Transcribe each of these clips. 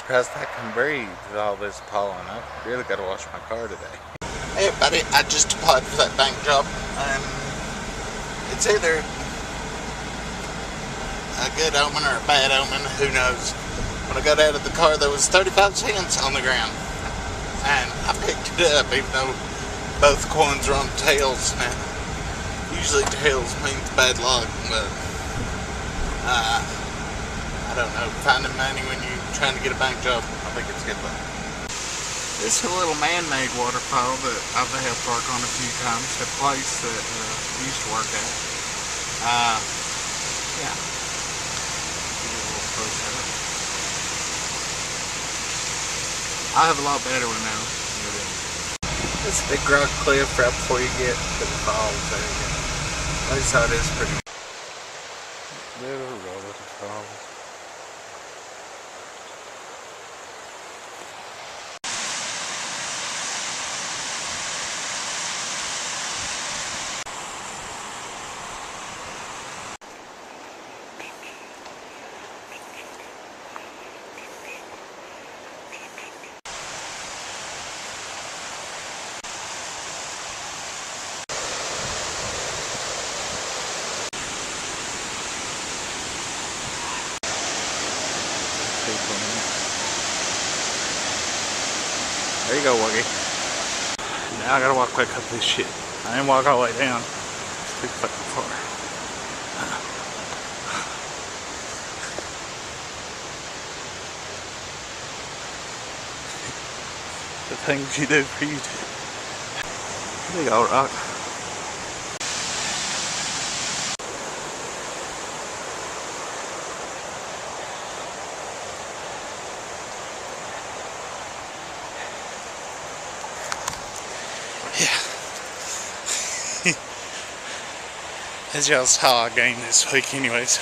surprised I can breathe with all this pollen. I really got to wash my car today. Hey everybody, I just applied for that bank job. It's either a good omen or a bad omen, who knows. When I got out of the car, there was 35 cents on the ground. And I picked it up, even though both coins are on tails. Now, usually tails means bad luck, but I don't know, finding money when you're trying to get a bank job, I think it's good luck. This is a little man-made waterfall that I've helped work on a few times. A place that we used to work at. Yeah. Give you a little close up. I have a lot better one now. This big rock cliff right before you get to the falls there. I just thought it was pretty. Little waterfalls. There you go, Woggy. Now I gotta walk back up this shit. I didn't walk all the way down. It's too fucking far. The things you do for YouTube. Big old rock. As y'all saw, I gained this week anyways.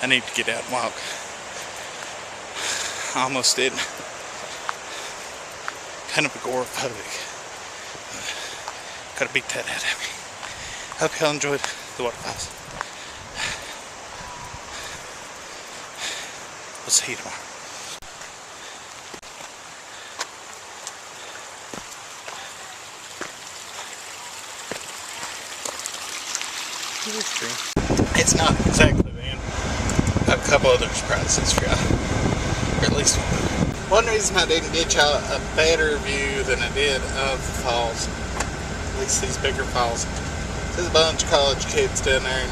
I need to get out and walk. I almost did. Kind of agoraphobic. Gotta beat that out of me. Hope y'all enjoyed the waterfalls. We'll see you tomorrow. It's not exactly been a couple other surprises for y'all, or at least one reason I didn't get y'all a better view than I did of the falls, at least these bigger falls. There's a bunch of college kids down there, and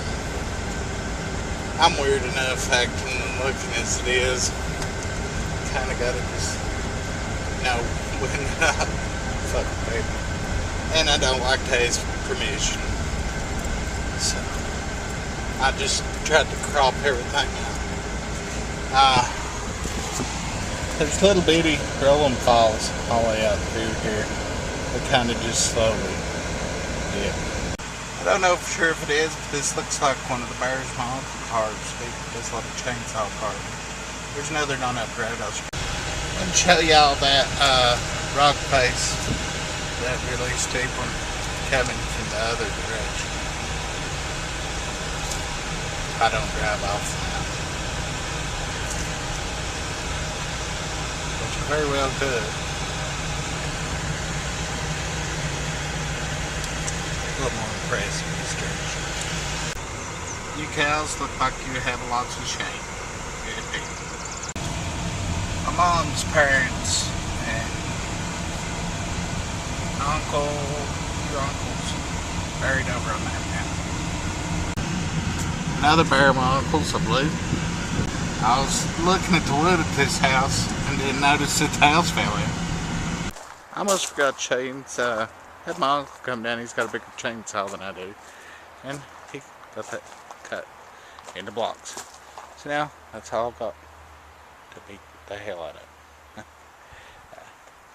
I'm weird enough acting and looking as it is. Kind of gotta just know when not fuck with people, and I don't like to ask permission. So I just tried to crop everything out. There's little bitty rolling falls all the way out through here. They kind of just slowly dip. I don't know for sure if it is, but this looks like one of the Bears Mall cars. There's a lot of chainsaw cars. There's another on up road. I'll show y'all that rock face, that really steep one coming from the other direction. I don't drive off now. But you very well could. A little more impressive in this direction. You cows look like you have lots of shame. My mom's parents and your uncles buried over on that mountain. Another bear of my uncle's, I believe. I was looking at the wood at this house and didn't notice that the house fell in. I almost forgot chains. Had my uncle come down. He's got a bigger chainsaw than I do, and he got that cut into blocks. So now that's all I've got to beat the hell out of it.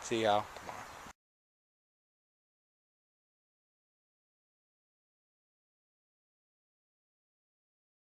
See y'all tomorrow.